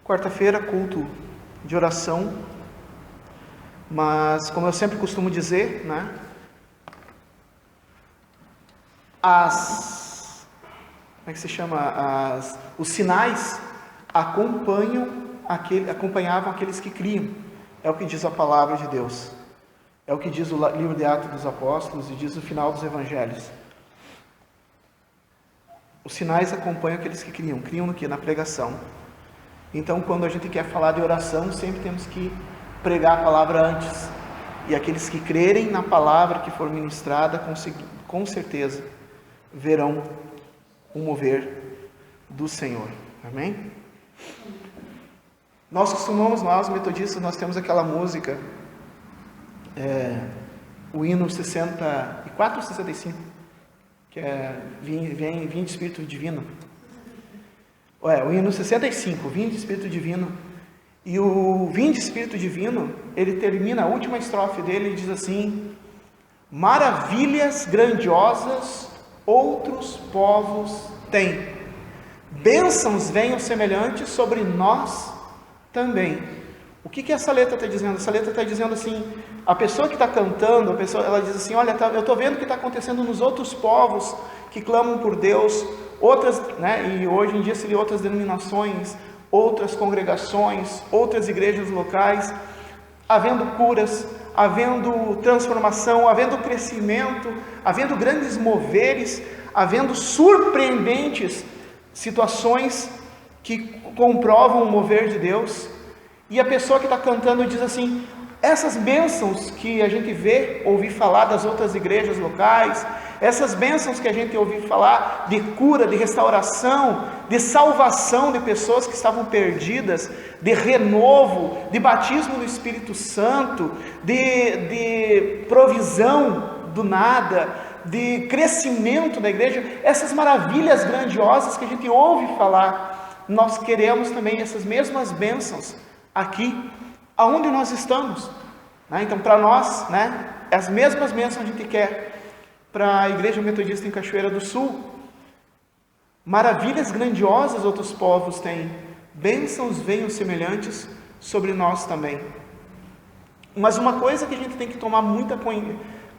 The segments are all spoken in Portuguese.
Quarta-feira, culto de oração, mas como eu sempre costumo dizer, né, os sinais acompanhavam aqueles que criam. É o que diz a palavra de Deus. É o que diz o livro de Atos dos Apóstolos e diz no final dos Evangelhos. Os sinais acompanham aqueles que criam. Criam no quê? Na pregação. Então, quando a gente quer falar de oração, sempre temos que pregar a palavra antes. E aqueles que crerem na palavra que for ministrada, com certeza, verão o mover do Senhor. Amém? Nós metodistas, nós temos aquela música, o hino 64 ou 65, que é Vinde Espírito Divino. O hino 65, Vinde Espírito Divino. E o Vinde Espírito Divino, ele termina, a última estrofe dele, ele diz assim: maravilhas grandiosas outros povos têm, bênçãos venham semelhantes sobre nós também. O que essa letra está dizendo? Essa letra está dizendo assim, a pessoa que está cantando, ela diz assim, olha, eu estou vendo o que está acontecendo nos outros povos que clamam por Deus, outras, né, e hoje em dia seria outras denominações, outras congregações, outras igrejas locais, havendo curas, havendo transformação, havendo crescimento, havendo grandes moveres, havendo surpreendentes situações que comprovam o mover de Deus. E a pessoa que está cantando diz assim, essas bênçãos que a gente ouvi falar das outras igrejas locais, essas bênçãos que a gente ouviu falar de cura, de restauração, de salvação de pessoas que estavam perdidas, de renovo, de batismo no Espírito Santo, de provisão do nada, de crescimento da igreja, essas maravilhas grandiosas que a gente ouve falar, nós queremos também essas mesmas bênçãos aqui, aonde nós estamos, né? Então, para nós, né, as mesmas bênçãos a gente quer para a Igreja Metodista em Cachoeira do Sul. Maravilhas grandiosas outros povos têm, bênçãos venham semelhantes sobre nós também. Mas uma coisa que a gente tem que tomar muita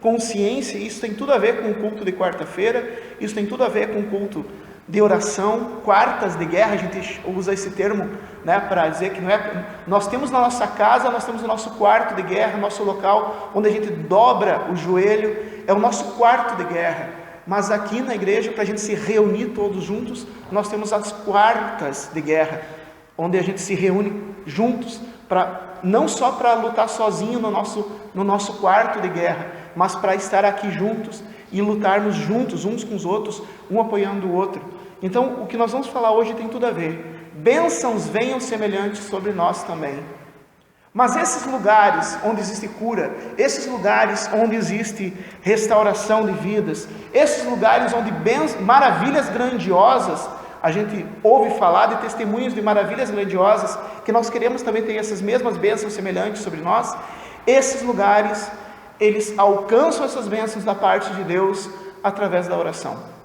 consciência, isso tem tudo a ver com o culto de quarta-feira, isso tem tudo a ver com o culto de oração, quartas de guerra, a gente usa esse termo, né, para dizer que não é, nós temos na nossa casa, nós temos o nosso quarto de guerra, nosso local onde a gente dobra o joelho, é o nosso quarto de guerra, mas aqui na igreja, para a gente se reunir todos juntos, nós temos as quartas de guerra, onde a gente se reúne juntos, não só para lutar sozinho no nosso quarto de guerra, mas para estar aqui juntos e lutarmos juntos, uns com os outros, um apoiando o outro. Então, o que nós vamos falar hoje tem tudo a ver. Bênçãos venham semelhantes sobre nós também. Mas esses lugares onde existe cura, esses lugares onde existe restauração de vidas, esses lugares onde maravilhas grandiosas, a gente ouve falar de testemunhos de maravilhas grandiosas, que nós queremos também ter essas mesmas bênçãos semelhantes sobre nós, esses lugares, eles alcançam essas bênçãos da parte de Deus através da oração.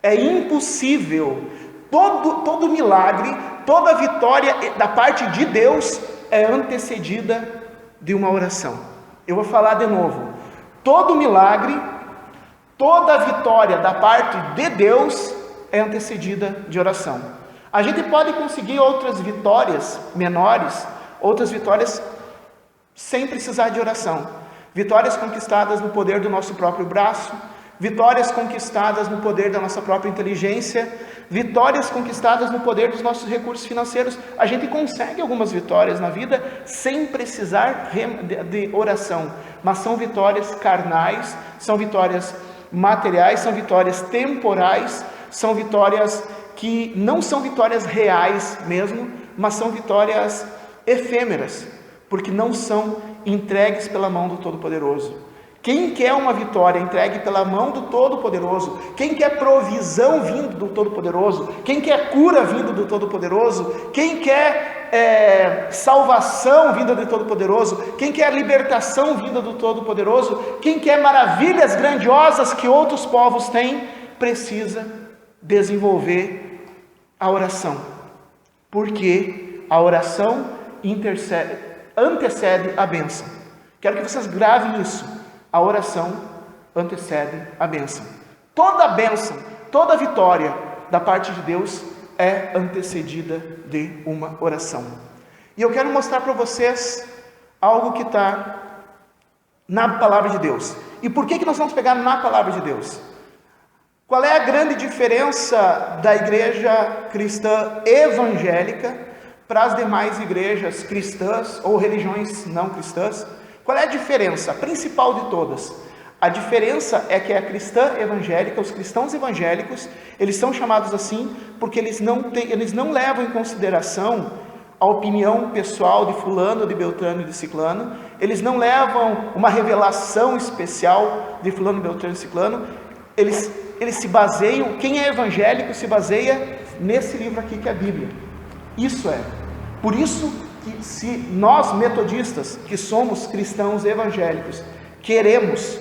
É impossível, todo milagre, toda vitória da parte de Deus é antecedida de uma oração. Eu vou falar de novo. Todo milagre, toda vitória da parte de Deus é antecedida de oração. A gente pode conseguir outras vitórias menores, outras vitórias sem precisar de oração. Vitórias conquistadas no poder do nosso próprio braço, vitórias conquistadas no poder da nossa própria inteligência, vitórias conquistadas no poder dos nossos recursos financeiros. A gente consegue algumas vitórias na vida sem precisar de oração, mas são vitórias carnais, são vitórias materiais, são vitórias temporais, são vitórias que não são vitórias reais mesmo, mas são vitórias efêmeras, porque não são entregues pela mão do Todo-Poderoso. Quem quer uma vitória entregue pela mão do Todo-Poderoso, quem quer provisão vindo do Todo-Poderoso, quem quer cura vindo do Todo-Poderoso, quem quer salvação vinda do Todo-Poderoso, quem quer libertação vinda do Todo-Poderoso, quem quer maravilhas grandiosas que outros povos têm, precisa desenvolver a oração. Porque a oração antecede a bênção. Quero que vocês gravem isso. A oração antecede a bênção. Toda a bênção, toda a vitória da parte de Deus é antecedida de uma oração. E eu quero mostrar para vocês algo que está na palavra de Deus. E por que nós vamos pegar na palavra de Deus? Qual é a grande diferença da igreja cristã evangélica para as demais igrejas cristãs ou religiões não cristãs? Qual é a diferença? A principal de todas. A diferença é que a cristã evangélica, os cristãos evangélicos, eles são chamados assim porque eles não levam em consideração a opinião pessoal de fulano, de beltrano e de ciclano. Eles não levam uma revelação especial de fulano, beltrano e ciclano. Eles se baseiam, quem é evangélico se baseia nesse livro aqui que é a Bíblia. Isso é. Por isso que se nós metodistas, que somos cristãos evangélicos, queremos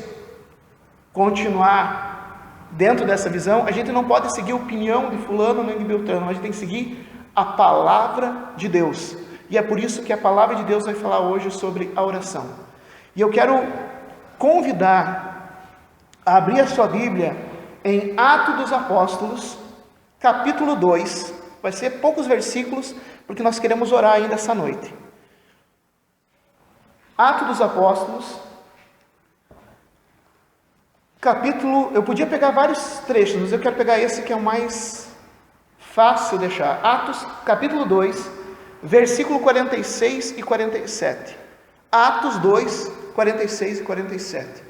continuar dentro dessa visão, a gente não pode seguir a opinião de fulano nem de beltrano, a gente tem que seguir a palavra de Deus. E é por isso que a palavra de Deus vai falar hoje sobre a oração. E eu quero convidar a abrir a sua Bíblia em Atos dos Apóstolos, capítulo 2, vai ser poucos versículos, porque nós queremos orar ainda essa noite. Atos dos Apóstolos, capítulo, eu podia pegar vários trechos, mas eu quero pegar esse que é o mais fácil de achar. Atos, capítulo 2, versículo 46 e 47. Atos 2, 46 e 47.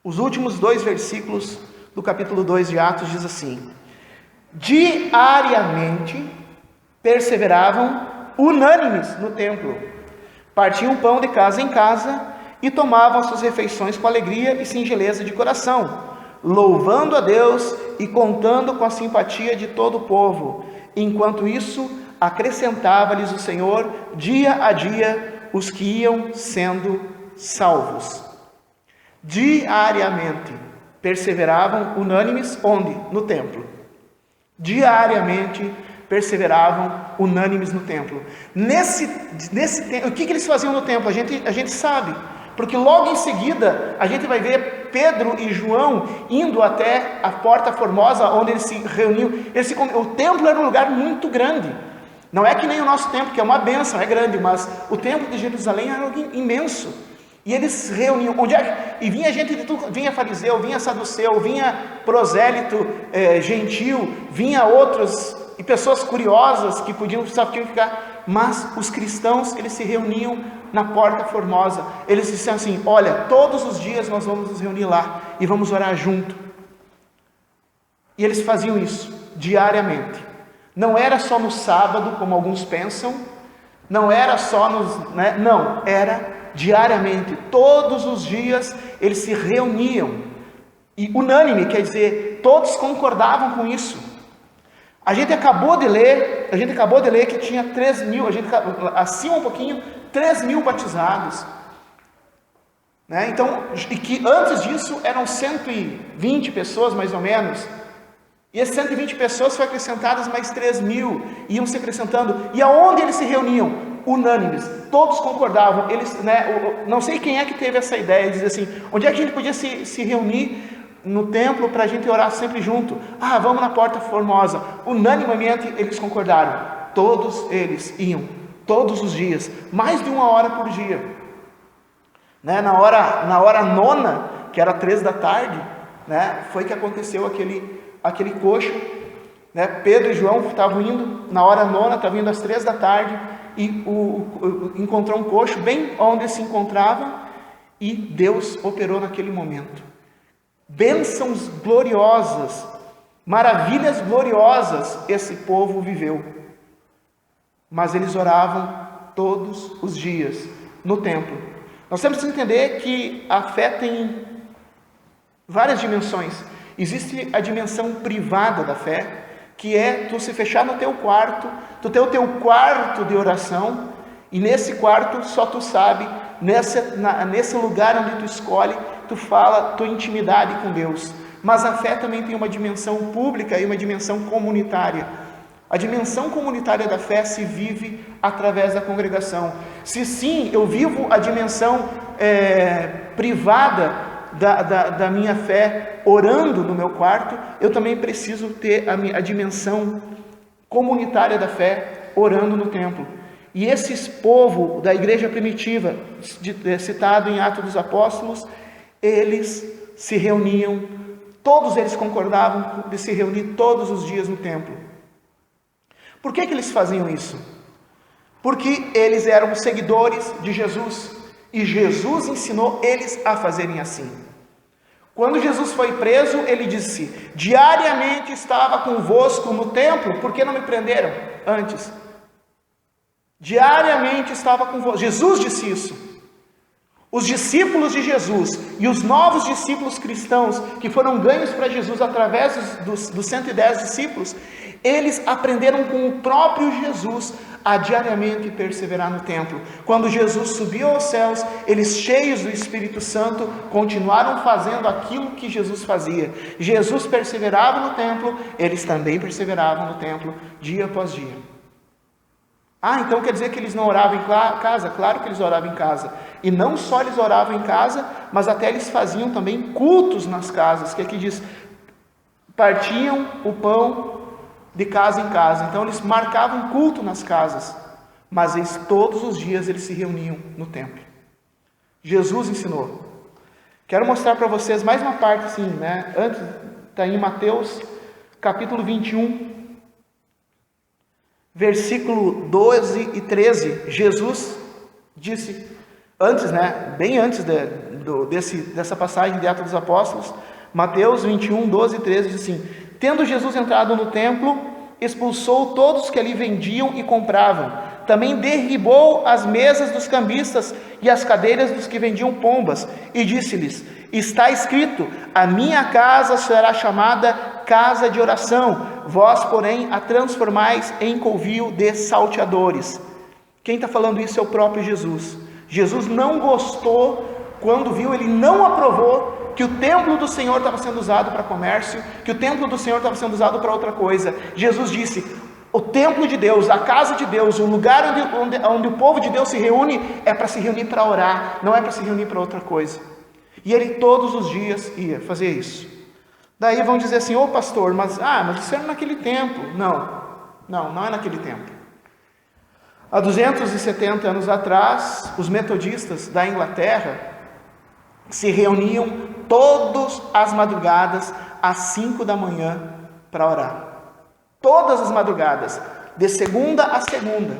Os últimos dois versículos do capítulo 2 de Atos diz assim: diariamente perseveravam unânimes no templo, partiam pão de casa em casa e tomavam suas refeições com alegria e singeleza de coração, louvando a Deus e contando com a simpatia de todo o povo. Enquanto isso, acrescentava-lhes o Senhor dia a dia os que iam sendo salvos. Diariamente perseveravam unânimes onde? No templo. Diariamente perseveravam unânimes no templo. Nesse tempo, o que eles faziam no templo? A gente sabe, porque logo em seguida a gente vai ver Pedro e João indo até a Porta Formosa, onde eles se reuniam. O templo era um lugar muito grande. Não é que nem o nosso templo, que é uma bênção, é grande, mas o templo de Jerusalém era algo imenso. E eles se reuniam, e vinha gente de tudo, vinha fariseu, vinha saduceu, vinha prosélito, gentil, vinha outros, e pessoas curiosas que sabiam ficar, mas os cristãos, eles se reuniam na Porta Formosa. Eles disseram assim: olha, todos os dias nós vamos nos reunir lá, e vamos orar junto. E eles faziam isso, diariamente. Não era só no sábado, como alguns pensam, não era só não, era diariamente, todos os dias eles se reuniam, e unânime, quer dizer, todos concordavam com isso. A gente acabou de ler que tinha 3.000, acima um pouquinho, 3.000 batizados, né? Então, e que antes disso eram 120 pessoas mais ou menos, e essas 120 pessoas foram acrescentadas mais 3.000, iam se acrescentando. E aonde eles se reuniam? Unânimes, todos concordavam. Eles, não sei quem é que teve essa ideia de dizer assim: onde é que a gente podia se reunir no templo para a gente orar sempre junto? Vamos na Porta Formosa. Unanimemente eles concordaram. Todos eles iam, todos os dias, mais de 1 hora por dia, né? Na hora nona, que era 3 da tarde, né? Foi que aconteceu aquele coxo, né? Pedro e João estavam indo na hora nona, estavam indo às 3 da tarde, e encontrou um coxo bem onde se encontrava, e Deus operou naquele momento. Bênçãos gloriosas, maravilhas gloriosas esse povo viveu. Mas eles oravam todos os dias no templo. Nós temos que entender que a fé tem várias dimensões. Existe a dimensão privada da fé, que é tu se fechar no teu quarto, tu ter o teu quarto de oração, e nesse quarto só tu sabe, nesse lugar onde tu escolhe, tu fala tua intimidade com Deus. Mas a fé também tem uma dimensão pública e uma dimensão comunitária, A dimensão comunitária da fé se vive através da congregação. Se sim, eu vivo a dimensão privada da minha fé, orando no meu quarto, eu também preciso ter a dimensão comunitária da fé, orando no templo. E esses povo da igreja primitiva, citado em Atos dos Apóstolos, eles se reuniam, todos eles concordavam de se reunir todos os dias no templo. Por que eles faziam isso? Porque eles eram seguidores de Jesus, e Jesus ensinou eles a fazerem assim. Quando Jesus foi preso, ele disse: diariamente estava convosco no templo, por que não me prenderam antes? Diariamente estava convosco. Jesus disse isso. Os discípulos de Jesus e os novos discípulos cristãos que foram ganhos para Jesus através dos 110 discípulos, eles aprenderam com o próprio Jesus a diariamente perseverar no templo. Quando Jesus subiu aos céus, eles, cheios do Espírito Santo, continuaram fazendo aquilo que Jesus fazia. Jesus perseverava no templo, eles também perseveravam no templo, dia após dia. Então quer dizer que eles não oravam em casa? Claro que eles oravam em casa. E não só eles oravam em casa, mas até eles faziam também cultos nas casas, que aqui diz, partiam o pão de casa em casa. Então eles marcavam culto nas casas, mas todos os dias eles se reuniam no templo. Jesus ensinou. Quero mostrar para vocês mais uma parte assim, né? Antes, está em Mateus capítulo 21, versículo 12 e 13, Jesus disse, antes, né, bem antes dessa passagem de Atos dos Apóstolos, Mateus 21, 12 e 13, diz assim: tendo Jesus entrado no templo, expulsou todos que ali vendiam e compravam, também derribou as mesas dos cambistas e as cadeiras dos que vendiam pombas, e disse-lhes: está escrito, a minha casa será chamada casa de oração, vós, porém, a transformais em covil de salteadores. Quem está falando isso é o próprio Jesus. Jesus não gostou, quando viu, ele não aprovou que o templo do Senhor estava sendo usado para comércio, que o templo do Senhor estava sendo usado para outra coisa. Jesus disse, o templo de Deus, a casa de Deus, o lugar onde o povo de Deus se reúne, é para se reunir para orar, não é para se reunir para outra coisa. E ele todos os dias ia fazer isso. Daí vão dizer assim, pastor, mas isso era naquele tempo. Não é naquele tempo. Há 270 anos atrás, os metodistas da Inglaterra se reuniam todas as madrugadas, às 5 da manhã, para orar. Todas as madrugadas, de segunda a segunda.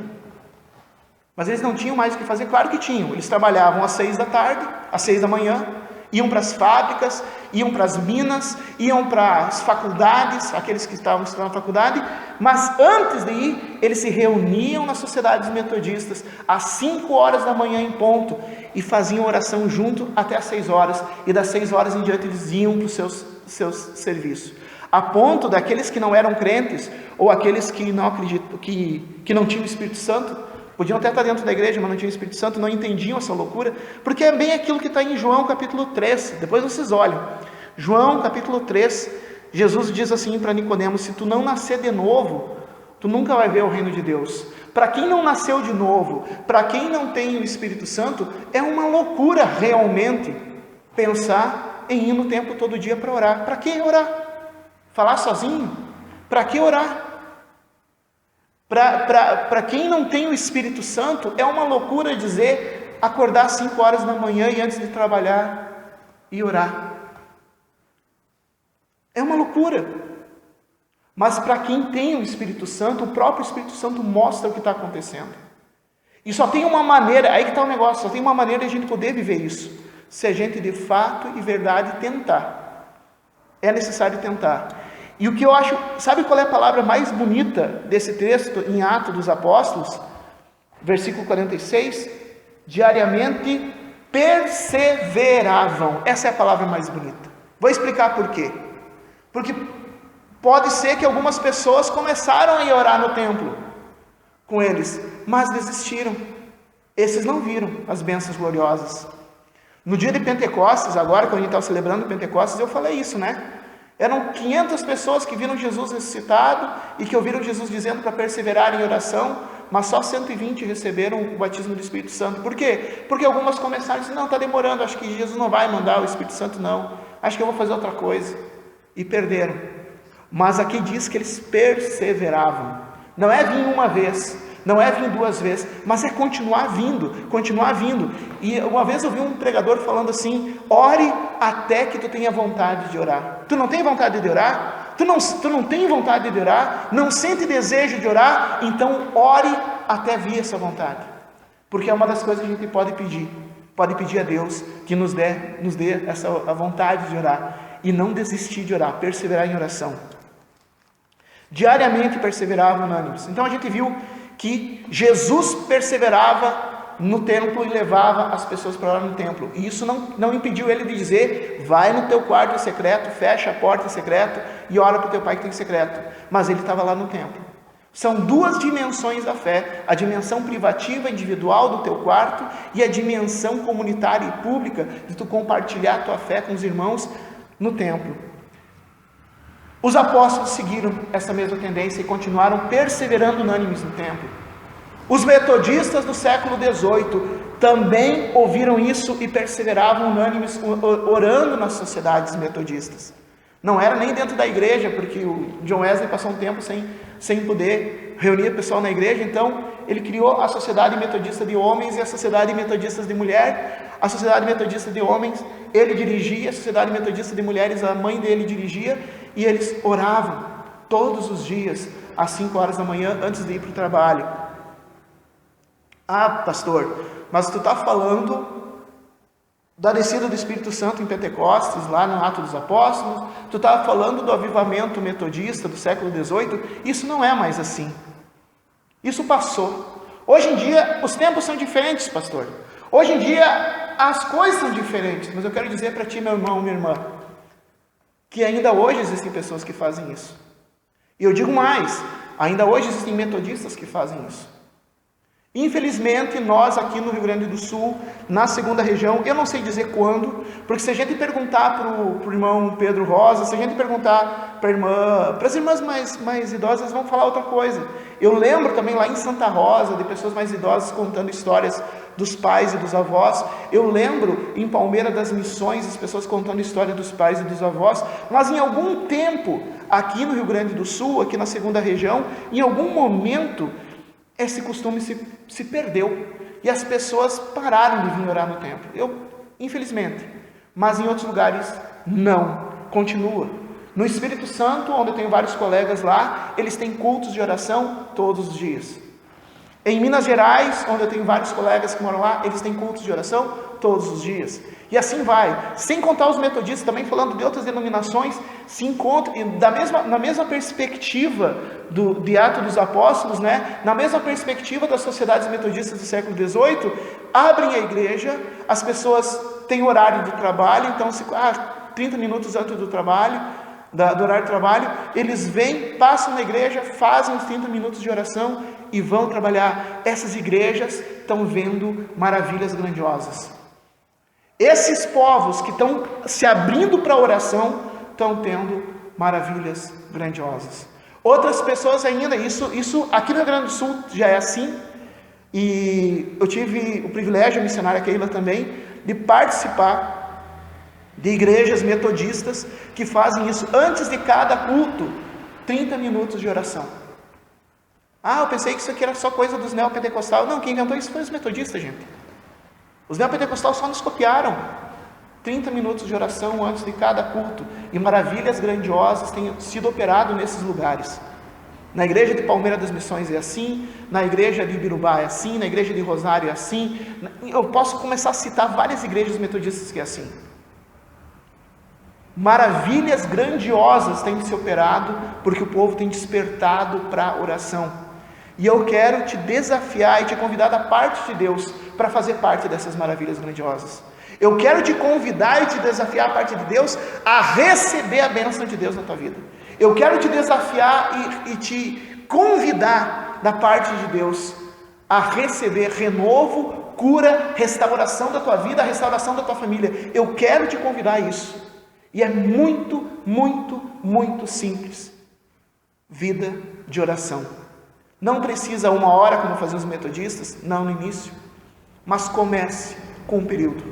Mas eles não tinham mais o que fazer? Claro que tinham. Eles trabalhavam às 6 da tarde, às 6 da manhã, iam para as fábricas, iam para as minas, iam para as faculdades, aqueles que estavam estudando na faculdade, mas antes de ir, eles se reuniam nas sociedades metodistas, às 5 horas da manhã em ponto, e faziam oração junto até às 6 horas, e das 6 horas em diante eles iam para os seus serviços, a ponto daqueles que não eram crentes, ou aqueles que não acreditam, que não tinham o Espírito Santo, podiam até estar dentro da igreja, mas não tinham o Espírito Santo, não entendiam essa loucura, porque é bem aquilo que está em João capítulo 3, depois vocês olham, João capítulo 3, Jesus diz assim para Nicodemos, se tu não nascer de novo, tu nunca vai ver o reino de Deus. Para quem não nasceu de novo, para quem não tem o Espírito Santo, é uma loucura realmente pensar em ir no templo todo dia para orar. Para que orar? Falar sozinho? Para que orar? Para quem não tem o Espírito Santo, é uma loucura dizer, acordar às 5 horas da manhã e antes de trabalhar e orar. É uma loucura. Mas para quem tem o Espírito Santo, o próprio Espírito Santo mostra o que está acontecendo. E só tem uma maneira, aí que está o negócio, só tem uma maneira de a gente poder viver isso, se a gente de fato e verdade tentar. É necessário tentar. E o que eu acho, sabe qual é a palavra mais bonita desse texto em Atos dos Apóstolos? Versículo 46, diariamente perseveravam. Essa é a palavra mais bonita. Vou explicar por quê. Porque pode ser que algumas pessoas começaram a ir orar no templo com eles, mas desistiram. Esses não viram as bênçãos gloriosas. No dia de Pentecostes, agora, quando a gente estava celebrando Pentecostes, eu falei isso, né? Eram 500 pessoas que viram Jesus ressuscitado e que ouviram Jesus dizendo para perseverar em oração, mas só 120 receberam o batismo do Espírito Santo. Por quê? Porque algumas começaram a dizer, não, está demorando, acho que Jesus não vai mandar o Espírito Santo não, acho que eu vou fazer outra coisa. E perderam. Mas aqui diz que eles perseveravam. Não é vir uma vez, não é vir duas vezes, mas é continuar vindo, continuar vindo. E uma vez eu vi um pregador falando assim, ore até que tu tenha vontade de orar. Tu não tem vontade de orar? Tu não tem vontade de orar? Não sente desejo de orar? Então ore até vir essa vontade. Porque é uma das coisas que a gente pode pedir a Deus que nos dê a vontade de orar. E não desistir de orar, perseverar em oração. Diariamente perseveravam unânimes. Então a gente viu que Jesus perseverava no templo e levava as pessoas para orar no templo. E isso não impediu ele de dizer, vai no teu quarto em secreto, fecha a porta em secreto e ora para o teu pai que tem secreto. Mas ele estava lá no templo. São duas dimensões da fé, a dimensão privativa, individual do teu quarto e a dimensão comunitária e pública de tu compartilhar a tua fé com os irmãos no templo. Os apóstolos seguiram essa mesma tendência e continuaram perseverando unânimes no templo. Os metodistas do século XVIII também ouviram isso e perseveravam unânimes orando nas sociedades metodistas. Não era nem dentro da igreja, porque o John Wesley passou um tempo sem poder reunir o pessoal na igreja, então ele criou a Sociedade Metodista de Homens e a Sociedade Metodista de Mulher. A Sociedade Metodista de Homens ele dirigia, a Sociedade Metodista de Mulheres a mãe dele dirigia, e eles oravam todos os dias às 5 horas da manhã antes de ir para o trabalho. Ah, pastor, mas tu está falando da descida do Espírito Santo em Pentecostes, lá no Atos dos Apóstolos, tu está falando do avivamento metodista do século XVIII, isso não é mais assim. Isso passou. Hoje em dia, os tempos são diferentes, pastor. Hoje em dia, as coisas são diferentes, mas eu quero dizer para ti, meu irmão, minha irmã, que ainda hoje existem pessoas que fazem isso. E eu digo mais, ainda hoje existem metodistas que fazem isso. Infelizmente, nós aqui no Rio Grande do Sul, na segunda região, eu não sei dizer quando, porque se a gente perguntar para o irmão Pedro Rosa, se a gente perguntar para as irmãs mais idosas, vão falar outra coisa. Eu lembro também lá em Santa Rosa, de pessoas mais idosas contando histórias dos pais e dos avós. Eu lembro em Palmeira das Missões, as pessoas contando história dos pais e dos avós. Mas em algum tempo, aqui no Rio Grande do Sul, aqui na segunda região, em algum momento, esse costume se perdeu e as pessoas pararam de vir orar no templo. Infelizmente, mas em outros lugares não, continua. No Espírito Santo, onde eu tenho vários colegas lá, eles têm cultos de oração todos os dias. Em Minas Gerais, onde eu tenho vários colegas que moram lá, eles têm cultos de oração todos os dias. E assim vai. Sem contar os metodistas, também falando de outras denominações, se encontram, na mesma perspectiva de Atos dos Apóstolos, né? Na mesma perspectiva das sociedades metodistas do século XVIII, abrem a igreja, as pessoas têm horário de trabalho, então 30 minutos antes do trabalho, do horário de trabalho, eles vêm, passam na igreja, fazem os 30 minutos de oração e vão trabalhar. Essas igrejas estão vendo maravilhas grandiosas. Esses povos que estão se abrindo para a oração estão tendo maravilhas grandiosas. Outras pessoas ainda, isso aqui no Rio Grande do Sul já é assim, e eu tive o privilégio, a missionária Keila também, de participar de igrejas metodistas que fazem isso antes de cada culto, 30 minutos de oração. Eu pensei que isso aqui era só coisa dos neopentecostais. Não, quem inventou isso foi os metodistas, gente. Os neopentecostais só nos copiaram. 30 minutos de oração antes de cada culto, e maravilhas grandiosas têm sido operadas nesses lugares. Na igreja de Palmeira das Missões é assim, na igreja de Ibirubá é assim, na igreja de Rosário é assim. Eu posso começar a citar várias igrejas metodistas que é assim. Maravilhas grandiosas têm se operado, porque o povo tem despertado para a oração. E eu quero te desafiar e te convidar da parte de Deus para fazer parte dessas maravilhas grandiosas. Eu quero te convidar e te desafiar a parte de Deus a receber a bênção de Deus na tua vida. Eu quero te desafiar e te convidar da parte de Deus a receber renovo, cura, restauração da tua vida, restauração da tua família. Eu quero te convidar a isso. E é muito, muito, muito simples. Vida de oração. Não precisa 1 hora, como faziam os metodistas, não no início, mas comece com um período.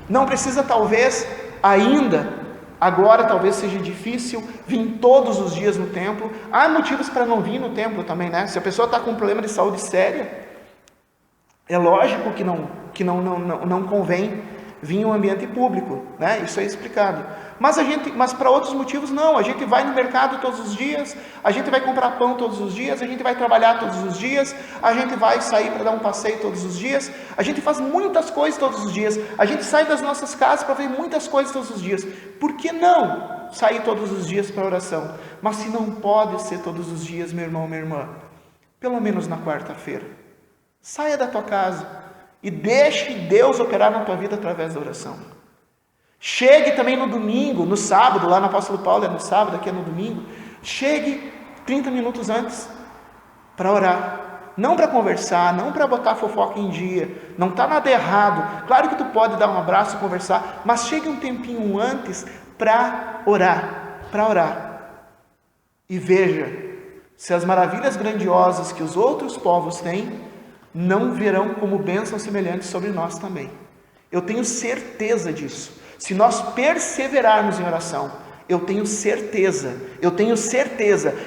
Não precisa talvez ainda, agora talvez seja difícil vir todos os dias no templo. Há motivos para não vir no templo também, né? Se a pessoa está com um problema de saúde séria, é lógico que não convém vir em um ambiente público, né? Isso é explicado. Mas para outros motivos não. A gente vai no mercado todos os dias, a gente vai comprar pão todos os dias, a gente vai trabalhar todos os dias, a gente vai sair para dar um passeio todos os dias, a gente faz muitas coisas todos os dias, a gente sai das nossas casas para ver muitas coisas todos os dias. Por que não sair todos os dias para oração? Mas se não pode ser todos os dias, meu irmão, minha irmã, pelo menos na quarta-feira, saia da tua casa e deixe Deus operar na tua vida através da oração. Chegue também no domingo, no sábado, lá no Apóstolo Paulo é no sábado, aqui é no domingo. Chegue 30 minutos antes para orar. Não para conversar, não para botar fofoca em dia. Não está nada errado. Claro que tu pode dar um abraço e conversar, mas chegue um tempinho antes para orar. Para orar. E veja se as maravilhas grandiosas que os outros povos têm não virão como bênçãos semelhantes sobre nós também. Eu tenho certeza disso. Se nós perseverarmos em oração, eu tenho certeza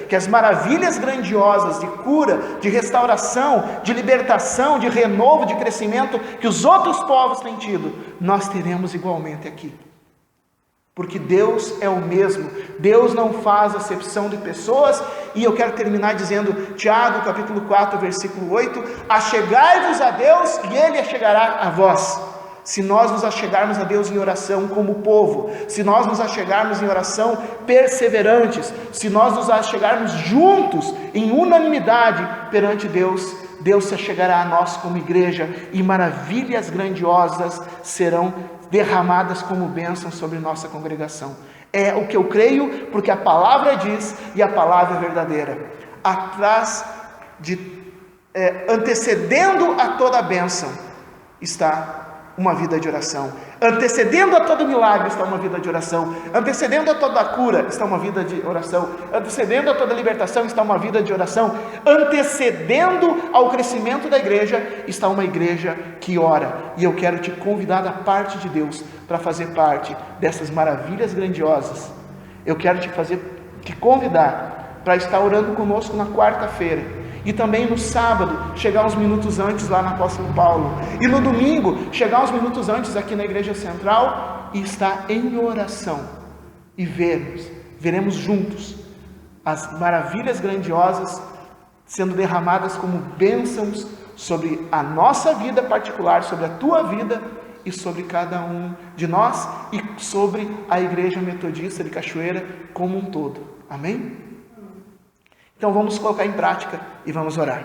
que as maravilhas grandiosas de cura, de restauração, de libertação, de renovo, de crescimento que os outros povos têm tido, nós teremos igualmente aqui. Porque Deus é o mesmo, Deus não faz acepção de pessoas. E eu quero terminar dizendo, Tiago capítulo 4, versículo 8, achegai-vos a Deus e Ele achegará a vós. Se nós nos achegarmos a Deus em oração como povo, se nós nos achegarmos em oração perseverantes, se nós nos achegarmos juntos, em unanimidade perante Deus, Deus se achegará a nós como igreja e maravilhas grandiosas serão derramadas como bênção sobre nossa congregação. É o que eu creio, porque a palavra diz e a palavra é verdadeira. Antecedendo a toda a bênção está uma vida de oração. Antecedendo a todo milagre está uma vida de oração. Antecedendo a toda cura está uma vida de oração. Antecedendo a toda libertação está uma vida de oração. Antecedendo ao crescimento da igreja está uma igreja que ora. E eu quero te convidar da parte de Deus para fazer parte dessas maravilhas grandiosas. Eu quero te convidar para estar orando conosco na quarta-feira. E também no sábado, chegar uns minutos antes lá no Apóstolo Paulo. E no domingo, chegar uns minutos antes aqui na Igreja Central e estar em oração. E veremos juntos as maravilhas grandiosas sendo derramadas como bênçãos sobre a nossa vida particular, sobre a tua vida e sobre cada um de nós e sobre a Igreja Metodista de Cachoeira como um todo. Amém? Então vamos colocar em prática e vamos orar.